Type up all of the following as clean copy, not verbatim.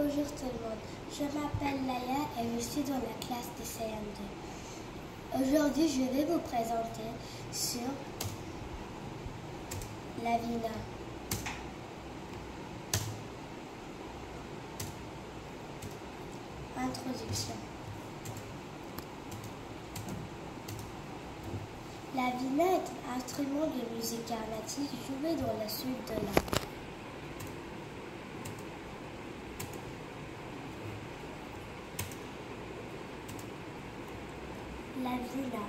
Bonjour tout le monde, je m'appelle Laïa et je suis dans la classe de CM2. Aujourd'hui, je vais vous présenter sur la vina. Introduction. La vina est un instrument de musique carnatique joué dans la suite de la. La vina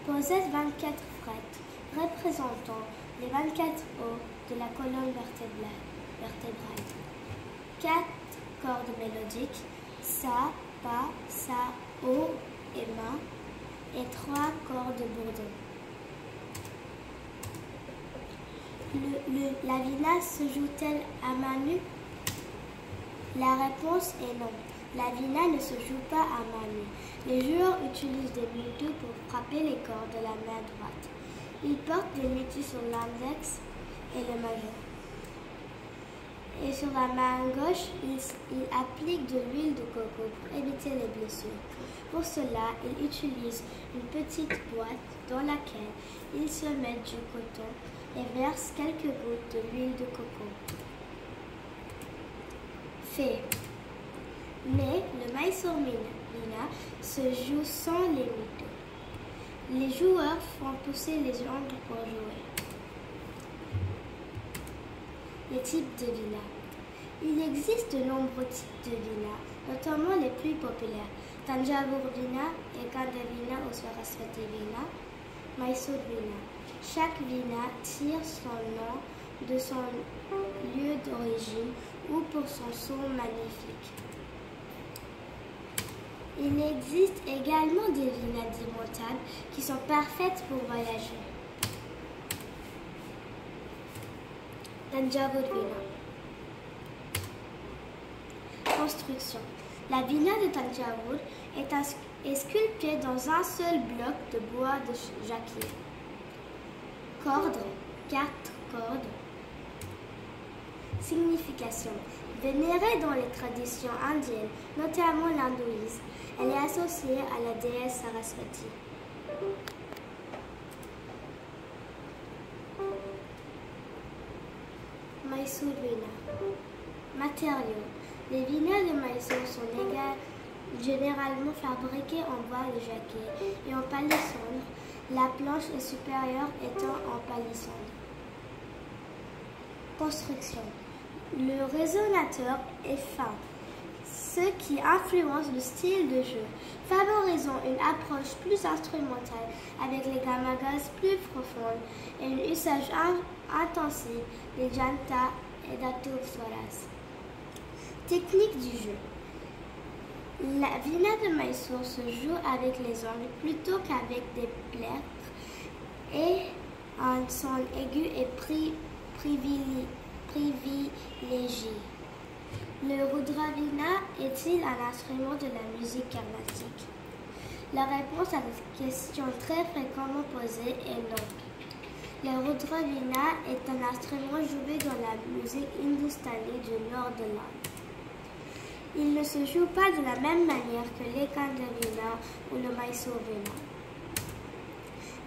possède 24 frettes représentant les 24 os de la colonne vertébrale. 4 cordes mélodiques, sa, pa, sa, o et ma, et 3 cordes bourdon. La vina se joue-t-elle à main nue? La réponse est non. La vina ne se joue pas à main nue. Les joueurs utilisent des mutus pour frapper les cordes de la main droite. Ils portent des mutus sur l'index et le majeur. Et sur la main gauche, ils appliquent de l'huile de coco pour éviter les blessures. Pour cela, ils utilisent une petite boîte dans laquelle ils se mettent du coton et versent quelques gouttes de l'huile de coco. Fait. Mais le Mysore vina se joue sans les mutus. Les joueurs font pousser les ongles pour jouer. Les types de vina. Il existe de nombreux types de vina, notamment les plus populaires. Thanjavur vina, Ekanda vina ou Saraswati vina, Mysore vina. Chaque vina tire son nom de son lieu d'origine ou pour son son magnifique. Il existe également des vinas démontables qui sont parfaites pour voyager. Thanjavur vina. Construction. La vina de Thanjavur est sculptée dans un seul bloc de bois de jacquier. Cordes, 4 cordes. Signification. Vénérée dans les traditions indiennes, notamment l'hindouisme, elle est associée à la déesse Saraswati. Mysore vina. Matériaux. Les vinas de Mysore sont généralement fabriqués en bois de jacquier et en palissandre, la planche supérieure étant en palissandre. Construction. Le résonateur est fin, ce qui influence le style de jeu, favorisant une approche plus instrumentale avec les gamagas plus profondes et un usage intensif des janta et datur swaras. Technique du jeu. La vina de Mysore se joue avec les ongles plutôt qu'avec des plâtres et un son aigu est privilégié. Le Rudra vina est-il un instrument de la musique carnatique? La réponse à cette question très fréquemment posée est non. Le Rudra vina est un instrument joué dans la musique hindustanie du nord de l'Inde. Il ne se joue pas de la même manière que l'Ekanda vina ou le Mysore vina.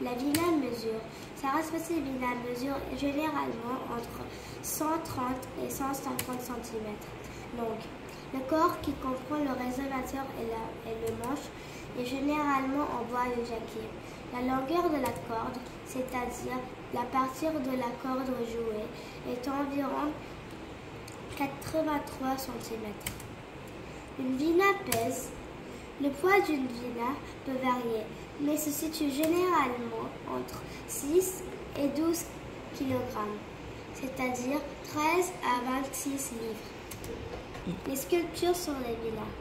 La vina mesure. Saraswati vina mesure généralement entre 130 et 150 cm longue. Le corps qui comprend le résonateur et le manche est généralement en bois de jacquier. La longueur de la corde, c'est-à-dire la partie de la corde jouée, est environ 83 cm. Une vina pèse. Le poids d'une vina peut varier, mais se situe généralement entre 6 et 12 kg, c'est-à-dire 13 à 26 livres. Les sculptures sur les vinas.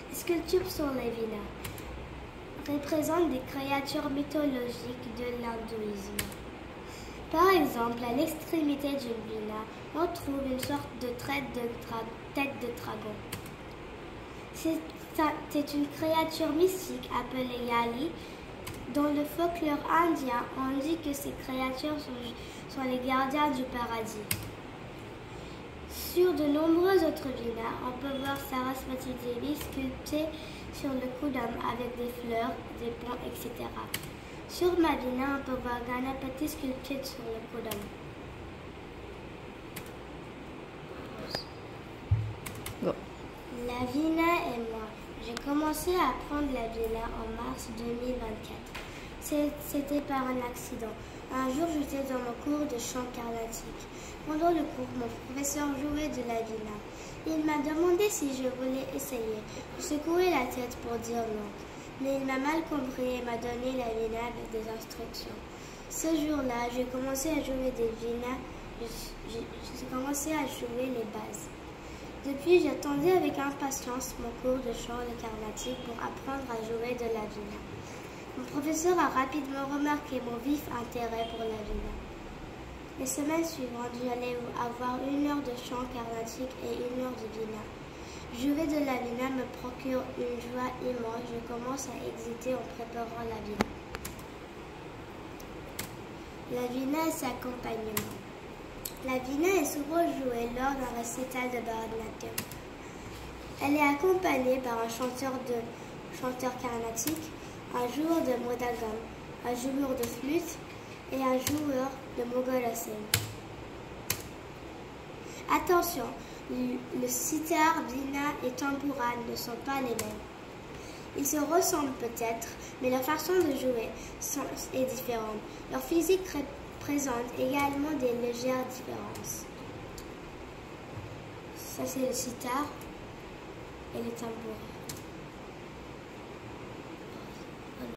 Les sculptures sur les vinas représentent des créatures mythologiques de l'hindouisme. Par exemple, à l'extrémité d'une vina, on trouve une sorte de tête de dragon. C'est une créature mystique appelée Yali. Dans le folklore indien, on dit que ces créatures sont les gardiens du paradis. Sur de nombreuses autres vinas, Lavina, on peut voir Saraswati Devi sculptée sur le cou d'homme avec des fleurs, des ponts, etc. Sur ma Veena, on peut voir Ganapati sculpté sur le cou d'homme. La Veena et moi. J'ai commencé à apprendre la Veena en mars 2024. C'était par un accident. Un jour, j'étais dans mon cours de chant carnatique. Pendant le cours, mon professeur jouait de la Veena. Il m'a demandé si je voulais essayer. Je secouais la tête pour dire non. Mais il m'a mal compris et m'a donné la Veena avec des instructions. Ce jour-là, j'ai commencé à jouer des Veena. J'ai commencé à jouer les bases. Depuis, j'attendais avec impatience mon cours de chant de carnatique pour apprendre à jouer de la Veena. Mon professeur a rapidement remarqué mon vif intérêt pour la Veena. Les semaines suivantes, j'allais avoir 1 heure de chant carnatique et 1 heure de Veena. Jouer de la Veena me procure une joie immense. Je commence à exciter en préparant la Veena. La Veena et ses accompagnements. La Veena est souvent jouée lors d'un récital de Bharatanatyam. Elle est accompagnée par un chanteur carnatique, un joueur de mridangam, un joueur de flûte et un joueur de mogolasem. Attention, le sitar, veena et tambura ne sont pas les mêmes. Ils se ressemblent peut-être, mais leur façon de jouer est différente. Leur physique présente également des légères différences. Ça, c'est le sitar et le tambura.